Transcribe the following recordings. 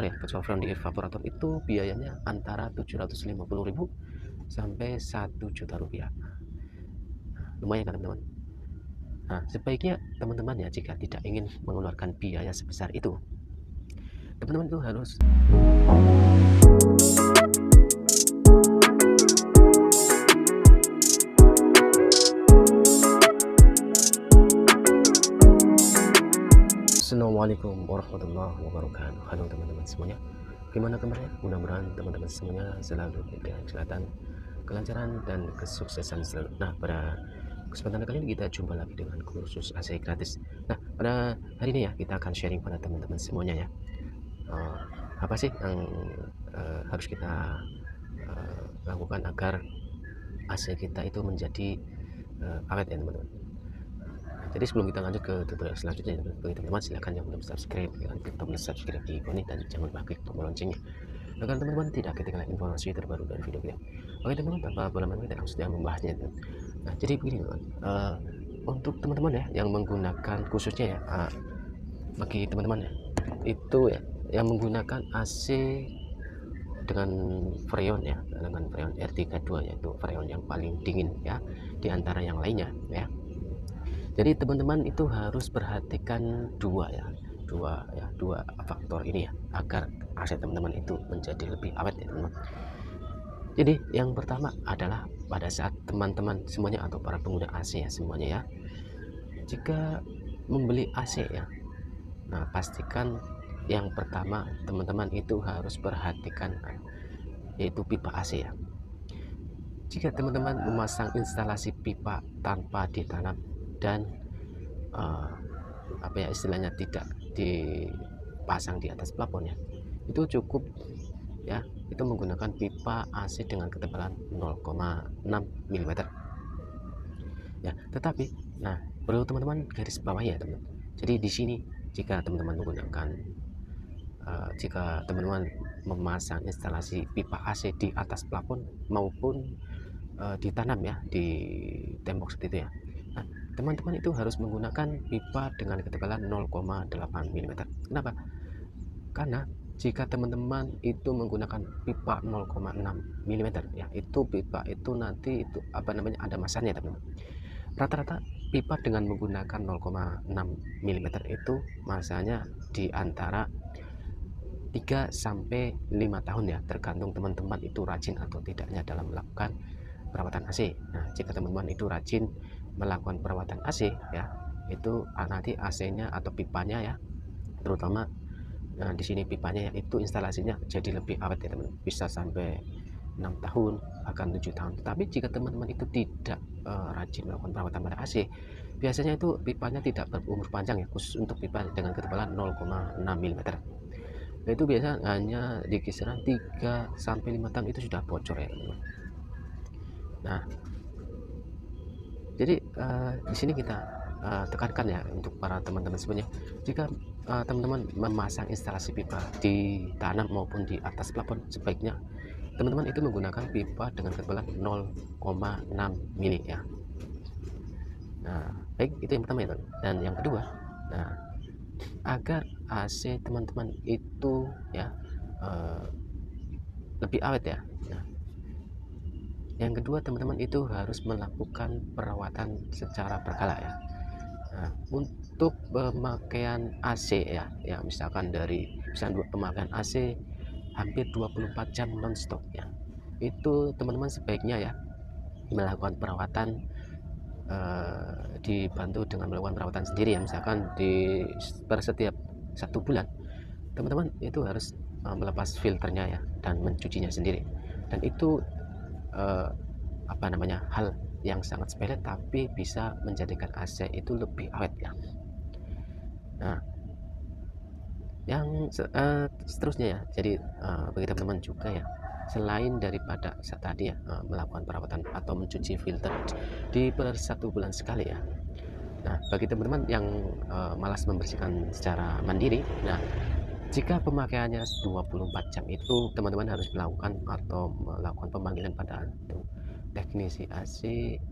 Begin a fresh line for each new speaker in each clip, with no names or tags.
ya, kecoa di evaporator itu biayanya antara 750.000 sampai Rp1.000.000. Lumayan kan teman-teman? Nah, sebaiknya teman-teman ya, jika tidak ingin mengeluarkan biaya sebesar itu, teman-teman itu harus Assalamualaikum warahmatullahi wabarakatuh. Halo teman-teman semuanya, gimana kabarnya? Mudah-mudahan teman-teman semuanya selalu diberikan kesehatan, kelancaran, dan kesuksesan selalu. Nah, pada kesempatan kali ini kita jumpa lagi dengan kursus AC gratis. Nah, pada hari ini ya, kita akan sharing pada teman-teman semuanya ya, apa sih yang harus kita lakukan agar AC kita itu menjadi awet ya teman-teman. Jadi sebelum kita lanjut ke tutorial selanjutnya, bagi teman-teman silahkan yang belum subscribe, klik tombol subscribe di bawah ini dan jangan lupa klik tombol loncengnya agar teman-teman tidak ketinggalan informasi terbaru dari video kita. Oke teman-teman, tanpa berlama-lama kita langsung membahasnya. Nah, jadi begini teman, untuk teman-teman ya yang menggunakan khususnya ya, bagi teman-teman ya itu ya yang menggunakan AC dengan freon ya, dengan freon R32 yaitu freon yang paling dingin ya di antara yang lainnya ya. Jadi teman-teman itu harus perhatikan dua faktor ini ya agar AC teman-teman itu menjadi lebih awet ya teman-teman. Jadi yang pertama adalah pada saat teman-teman semuanya atau para pengguna AC ya semuanya ya, jika membeli AC ya, nah pastikan yang pertama teman-teman itu harus perhatikan yaitu pipa AC ya. Jika teman-teman memasang instalasi pipa tanpa ditanam dan apa ya istilahnya tidak dipasang di atas plafon ya, itu cukup ya, itu menggunakan pipa AC dengan ketebalan 0,6 mm ya. Tetapi nah perlu teman-teman garis bawah ya teman. Jadi di sini jika teman-teman menggunakan jika teman-teman memasang instalasi pipa AC di atas plafon maupun ditanam ya di tembok seperti itu ya, nah teman-teman itu harus menggunakan pipa dengan ketebalan 0,8 mm. Kenapa? Karena jika teman-teman itu menggunakan pipa 0,6 mm ya, itu pipa itu nanti itu apa namanya ada masanya teman-teman. Rata-rata pipa dengan menggunakan 0,6 mm itu masanya di antara 3 sampai 5 tahun ya, tergantung teman-teman itu rajin atau tidaknya dalam melakukan perawatan AC. Nah, jika teman-teman itu rajin melakukan perawatan AC ya, itu nanti AC-nya atau pipanya ya, terutama di sini pipanya ya, itu instalasinya jadi lebih awet ya teman-teman, bisa sampai 6 tahun, akan 7 tahun. Tapi jika teman-teman itu tidak rajin melakukan perawatan pada AC, biasanya itu pipanya tidak berumur panjang ya, khusus untuk pipa dengan ketebalan 0,6 mm. Nah, itu biasa hanya di kisaran 3 sampai 5 tahun itu sudah bocor ya teman-teman. Nah, jadi di sini kita tekankan ya untuk para teman-teman semuanya, jika teman-teman memasang instalasi pipa di tanam maupun di atas plafon, sebaiknya teman-teman itu menggunakan pipa dengan ketebalan 0,6 mili ya. Nah, baik, itu yang pertama ya. Dan yang kedua, nah agar AC teman-teman itu ya lebih awet ya, nah yang kedua teman-teman itu harus melakukan perawatan secara berkala ya. Nah, untuk pemakaian AC ya, misalkan pemakaian AC hampir 24 jam nonstop ya, itu teman-teman sebaiknya ya melakukan perawatan dibantu dengan melakukan perawatan sendiri ya, misalkan per setiap 1 bulan teman-teman itu harus melepas filternya ya dan mencucinya sendiri, dan itu apa namanya hal yang sangat sepele tapi bisa menjadikan AC itu lebih awet ya. Nah, yang seterusnya ya, jadi bagi teman-teman juga ya, selain daripada tadi ya melakukan perawatan atau mencuci filter per 1 bulan sekali ya. Nah, bagi teman-teman yang malas membersihkan secara mandiri, nah jika pemakaiannya 24 jam itu teman-teman harus melakukan pemanggilan pada teknisi AC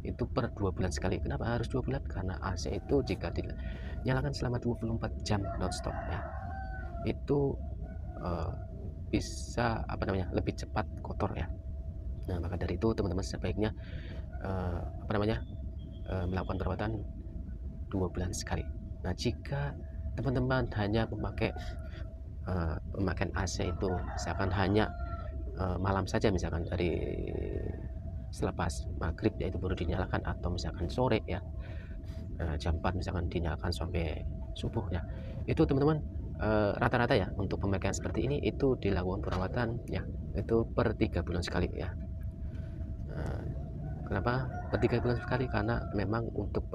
itu per 2 bulan sekali. Kenapa harus 2 bulan? Karena AC itu jika dinyalakan selama 24 jam nonstop ya, itu bisa apa namanya, lebih cepat kotor ya. Nah, maka dari itu teman-teman sebaiknya apa namanya, melakukan perawatan 2 bulan sekali. Nah, jika teman-teman hanya memakai pemakaian AC itu misalkan hanya malam saja, misalkan dari selepas maghrib ya itu baru dinyalakan, atau misalkan sore ya, jam 4 misalkan dinyalakan sampai subuh ya, itu teman-teman rata-rata ya untuk pemakaian seperti ini itu dilakukan perawatan ya itu per 3 bulan sekali ya. Nah, kenapa per 3 bulan sekali? Karena memang untuk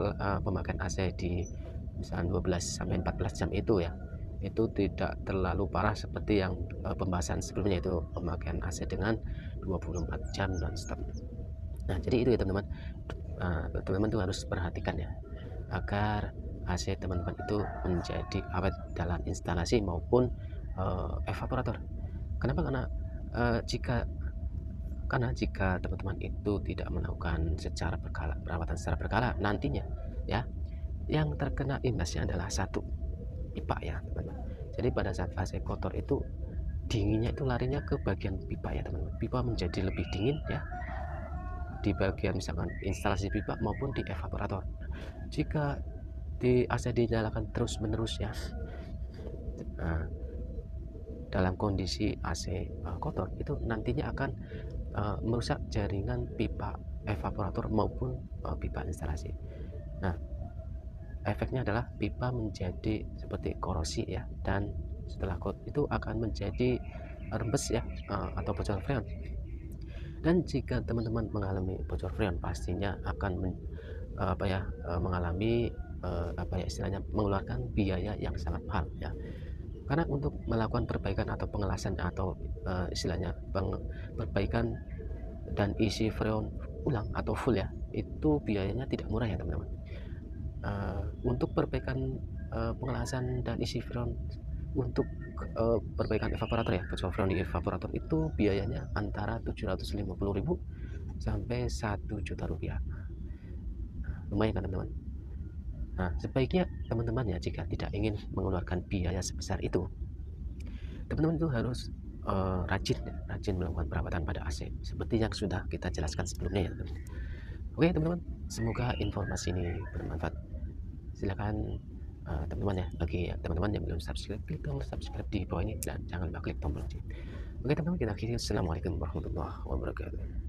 pemakaian AC di misalkan 12 sampai 14 jam itu ya, itu tidak terlalu parah seperti yang pembahasan sebelumnya, itu pemakaian AC dengan 24 jam nonstop. Nah, jadi itu ya teman-teman, teman-teman tuh harus perhatikan ya agar AC teman-teman itu menjadi awet dalam instalasi maupun evaporator. Kenapa? Karena jika teman-teman itu tidak melakukan secara berkala, perawatan secara berkala, nantinya ya yang terkena imbasnya adalah satu, pipa ya teman-teman. Jadi pada saat AC kotor itu dinginnya itu larinya ke bagian pipa ya teman-teman. Pipa menjadi lebih dingin ya di bagian misalkan instalasi pipa maupun di evaporator. Jika di AC dinyalakan terus menerus ya, dalam kondisi AC kotor itu nantinya akan merusak jaringan pipa evaporator maupun pipa instalasi. Nah, efeknya adalah pipa menjadi seperti korosi ya, dan setelah itu akan menjadi rembes ya, atau bocor freon. Dan jika teman-teman mengalami bocor freon, pastinya akan mengalami apa ya istilahnya, mengeluarkan biaya yang sangat mahal ya. Karena untuk melakukan perbaikan atau pengelasan atau istilahnya perbaikan dan isi freon ulang atau full ya, itu biayanya tidak murah ya teman-teman. Untuk perbaikan pengelasan dan isi freon untuk perbaikan evaporator ya, bocor freon di evaporator itu biayanya antara 750.000 sampai 1 juta rupiah. Lumayan kan teman-teman. Nah, sebaiknya teman-teman ya, jika tidak ingin mengeluarkan biaya sebesar itu, teman-teman itu harus rajin melakukan perawatan pada AC seperti yang sudah kita jelaskan sebelumnya ya teman-teman. Oke teman-teman, semoga informasi ini bermanfaat. Silakan teman-teman ya, bagi teman-teman yang belum subscribe, klik tombol subscribe di bawah ini dan jangan lupa klik tombol lonceng. Oke teman-teman, kita akhiri. Assalamualaikum warahmatullahi wabarakatuh.